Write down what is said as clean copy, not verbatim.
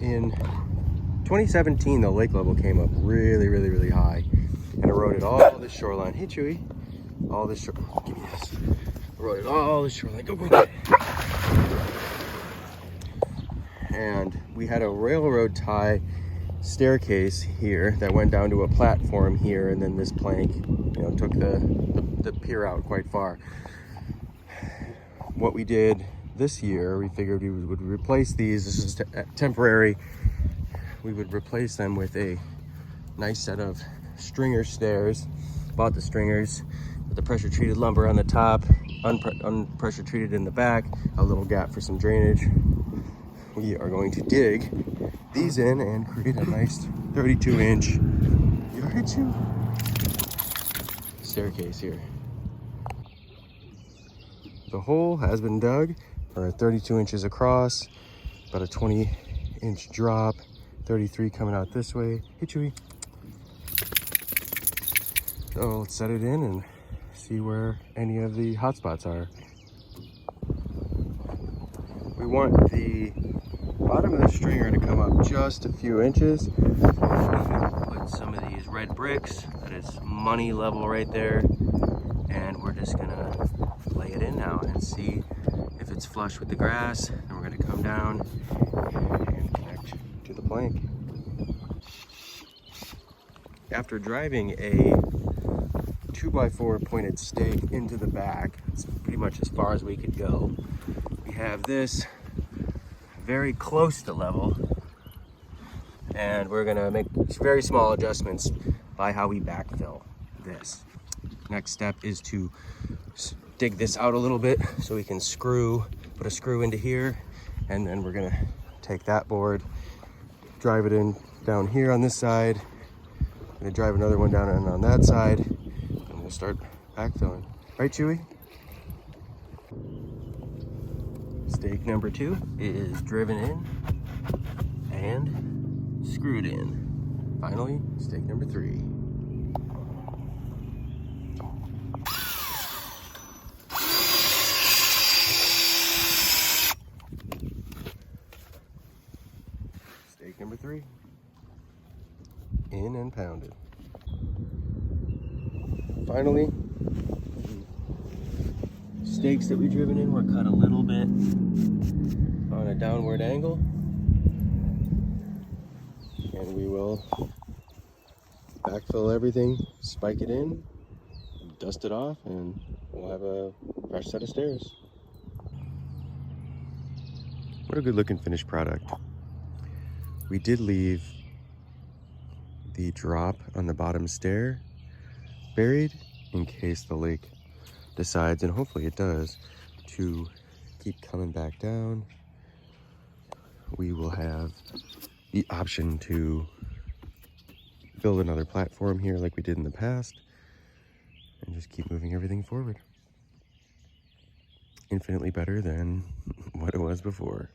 In 2017, the lake level came up really high and eroded all this shoreline. Hey, Chewy. All this shore. Give me this. Eroded all this shoreline. Go, go, go. And we had a railroad tie staircase here that went down to a platform here, and then this plank, you know, took the pier out quite far. What we did this year, we figured we would replace these. This is temporary. We would replace them with a nice set of stringer stairs. Bought the stringers with the pressure treated lumber on the top, unpressure treated in the back, a little gap for some drainage. We are going to dig these in and create a nice 32-inch, you hit you, staircase here. The hole has been dug, or 32 inches across, about a 20-inch drop, 33 coming out this way. Hey, Chewy. So let's set it in and see where any of the hot spots are. We want the bottom of the stringer to come up just a few inches. Put some of these red bricks, that is money level right there. And we're just gonna lay it in now and see if it's flush with the grass. And we're gonna come down and connect to the plank. After driving a 2x4 pointed stake into the back, it's pretty much as far as we could go. We have this very close to level, and we're gonna make very small adjustments by how we backfill this. Next step is to dig this out a little bit so we can put a screw into here, and then we're gonna take that board, drive it in down here on this side, I'm gonna drive another one down on that side, and we'll start backfilling. Right, Chewy? Stake number 2 is driven in and screwed in. Finally, stake number 3. Stake number 3. In and pounded. Finally, stakes that we've driven in were cut a little bit on a downward angle, and we will backfill everything, spike it in, dust it off, and we'll have a fresh set of stairs. What a good looking finished product. We did leave the drop on the bottom stair buried in case the lake decides, and hopefully it does, to keep coming back down. We will have the option to build another platform here like we did in the past and just keep moving everything forward. Infinitely better than what it was before.